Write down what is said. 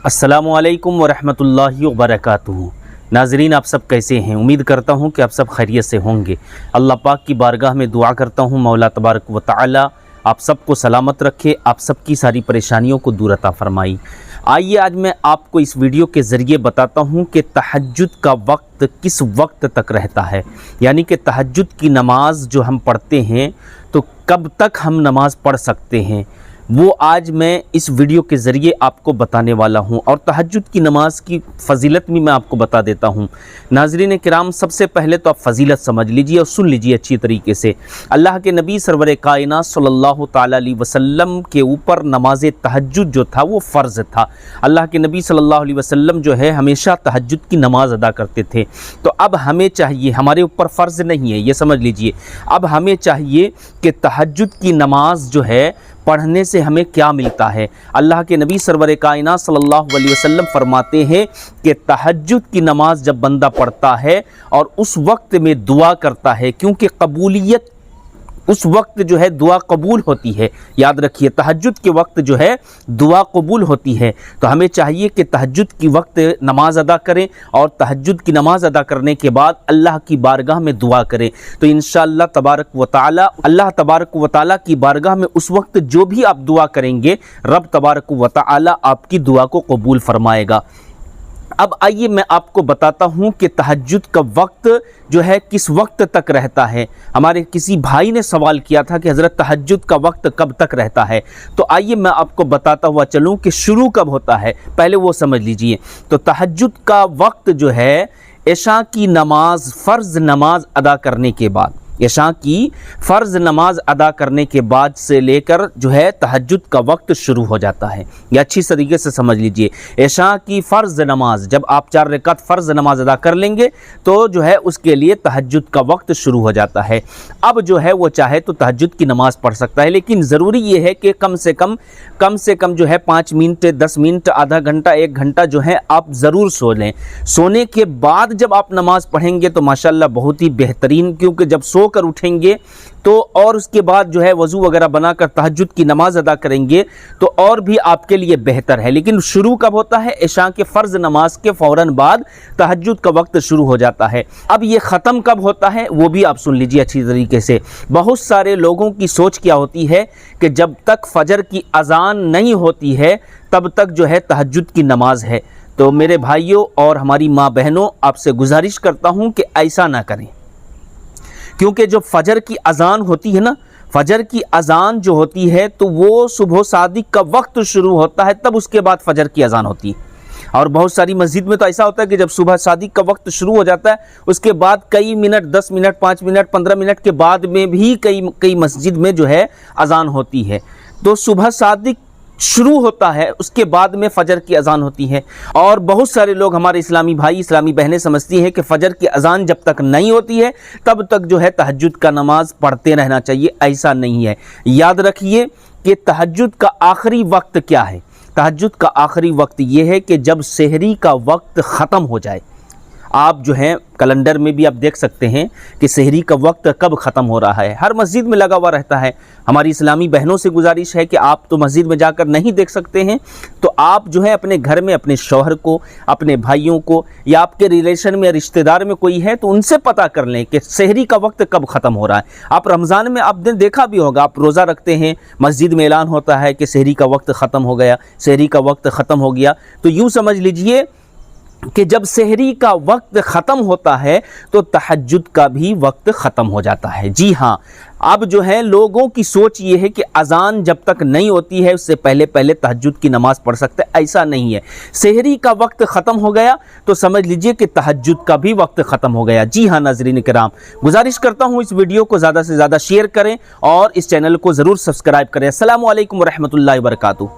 अस्सलामुअलैकुम वरहमतुल्लाहि वबरकातुहू। नाज़रीन, आप सब कैसे हैं? उम्मीद करता हूं कि आप सब खैरियत से होंगे। अल्लाह पाक की बारगाह में दुआ करता हूं, मौला तबारक व तआला आप सबको सलामत रखे, आप सबकी सारी परेशानियों को दूर अता फरमाई। आइए आज मैं आपको इस वीडियो के ज़रिए बताता हूं कि तहज्जुद का वक्त किस वक्त तक रहता है, यानी कि तहज्जुद की नमाज जो हम पढ़ते हैं तो कब तक हम नमाज़ पढ़ सकते हैं, वो आज मैं इस वीडियो के ज़रिए आपको बताने वाला हूं। और तहज्जुद की नमाज की फ़जीलत भी मैं आपको बता देता हूं। नाज़रीन किराम, सबसे पहले तो आप फ़जीलत समझ लीजिए और सुन लीजिए अच्छी तरीके से। अल्लाह के नबी सरवर कायनात सल्लल्लाहु ताला अलैहि वसल्लम के ऊपर नमाज तहज्जुद जो था वो फ़र्ज़ था। अल्लाह के नबी सल्लल्लाहु अलैहि वसल्लम जो है हमेशा तहज्जुद की नमाज अदा करते थे। तो अब हमें चाहिए, हमारे ऊपर फ़र्ज़ नहीं है, ये समझ लीजिए। अब हमें चाहिए कि तहज्जुद की नमाज जो है पढ़ने से हमें क्या मिलता है। अल्लाह के नबी सरवर कायनात सल्लल्लाहु अलैहि वसल्लम फरमाते हैं कि तहज्जुद की नमाज जब बंदा पढ़ता है और उस वक्त में दुआ करता है, क्योंकि कबूलियत उस वक्त जो है दुआ कबूल होती है। याद रखिए, तहज्जुद के वक्त जो है दुआ कबूल होती है। तो हमें चाहिए कि तहज्जुद की वक्त नमाज अदा करें और तहज्जुद की नमाज अदा करने के बाद अल्लाह की बारगाह में दुआ करें। तो इंशाअल्लाह तबारक व तआला, अल्लाह तबारक व तआला की बारगाह में उस वक्त जो भी आप दुआ करेंगे, रब तबारक व तआला आपकी दुआ को कबूल फरमाएगा। अब आइए मैं आपको बताता हूं कि तहज्जुद का वक्त जो है किस वक्त तक रहता है। हमारे किसी भाई ने सवाल किया था कि हज़रत तहज्जुद का वक्त कब तक रहता है। तो आइए मैं आपको बताता हुआ चलूं कि शुरू कब होता है, पहले वो समझ लीजिए। तो तहज्जुद का वक्त जो है इशा की नमाज, फ़र्ज़ नमाज अदा करने के बाद, इशा की फ़र्ज़ नमाज अदा करने के बाद से लेकर जो है तहज्जुद का वक्त शुरू हो जाता है। ये अच्छी तरीके से समझ लीजिए। इशा की फ़र्ज़ नमाज जब आप 4 रकात फ़र्ज़ नमाज अदा कर लेंगे तो जो है उसके लिए तहज्जुद का वक्त शुरू हो जाता है। अब जो है वो चाहे तो तहज्जुद की नमाज़ पढ़ सकता है, लेकिन ज़रूरी ये है कि कम से कम जो है 5 मिनट, 10 मिनट, आधा घंटा, 1 घंटा जो है आप ज़रूर सो लें। सोने के बाद जब आप नमाज़ पढ़ेंगे तो माशाअल्लाह बहुत ही बेहतरीन, क्योंकि जब कर उठेंगे तो और उसके बाद जो है वज़ू वगैरह बनाकर तहज्जुद की नमाज अदा करेंगे तो और भी आपके लिए बेहतर है। लेकिन शुरू कब होता है? इशा के फ़र्ज़ नमाज के फ़ौरन बाद तहज्जुद का वक्त शुरू हो जाता है। अब ये ख़त्म कब होता है वो भी आप सुन लीजिए अच्छी तरीके से। बहुत सारे लोगों की सोच क्या होती है कि जब तक फ़जर की अज़ान नहीं होती है तब तक जो है तहज्जुद की नमाज है। तो मेरे भाइयों और हमारी माँ बहनों, आपसे गुजारिश करता हूँ कि ऐसा ना करें, क्योंकि जो फ़जर की अज़ान होती है ना, फ़जर की अज़ान जो होती है तो वो सुबह सादिक का वक्त शुरू होता है, तब उसके बाद फ़जर की अज़ान होती है। और बहुत सारी मस्जिद में तो ऐसा होता है कि जब सुबह सादिक का वक्त शुरू हो जाता है उसके बाद कई मिनट, 10 मिनट, 5 मिनट, 15 मिनट के बाद में भी कई मस्जिद में जो है अज़ान होती है। तो सुबह सादिक शुरू होता है, उसके बाद में फ़जर की अज़ान होती है। और बहुत सारे लोग, हमारे इस्लामी भाई, इस्लामी बहनें समझती हैं कि फ़जर की अज़ान जब तक नहीं होती है तब तक जो है तहज्जुद का नमाज पढ़ते रहना चाहिए। ऐसा नहीं है। याद रखिए कि तहज्जुद का आखिरी वक्त क्या है। तहज्जुद का आखिरी वक्त ये है कि जब सहरी का वक्त ख़त्म हो जाए। आप जो हैं कैलेंडर में भी आप देख सकते हैं कि सहरी का वक्त कब ख़त्म हो रहा है, हर मस्जिद में लगा हुआ रहता है। हमारी इस्लामी बहनों से गुजारिश है कि आप तो मस्जिद में जाकर नहीं देख सकते हैं, तो आप जो है अपने घर में अपने शौहर को, अपने भाइयों को, या आपके रिलेशन में, रिश्तेदार में कोई है तो उनसे पता कर लें कि सहरी का वक्त कब ख़त्म हो रहा है। आप रमज़ान में आपने देखा भी होगा, आप रोज़ा रखते हैं, मस्जिद में ऐलान होता है कि सहरी का वक्त ख़त्म हो गया, सहरी का वक्त ख़त्म हो गया। तो यूँ समझ लीजिए कि जब सहरी का वक्त ख़त्म होता है तो तहज्जुद का भी वक्त ख़त्म हो जाता है। जी हाँ, अब जो है लोगों की सोच ये है कि अज़ान जब तक नहीं होती है उससे पहले पहले तहज्जुद की नमाज़ पढ़ सकते हैं। ऐसा नहीं है। सहरी का वक्त ख़त्म हो गया तो समझ लीजिए कि तहज्जुद का भी वक्त ख़त्म हो गया। जी हाँ नाज़रीन किराम, गुजारिश करता हूँ इस वीडियो को ज़्यादा से ज़्यादा शेयर करें और इस चैनल को ज़रूर सब्सक्राइब करें। अस्सलामु अलैकुम वरहमतुल्लाहि वबरकातुहू।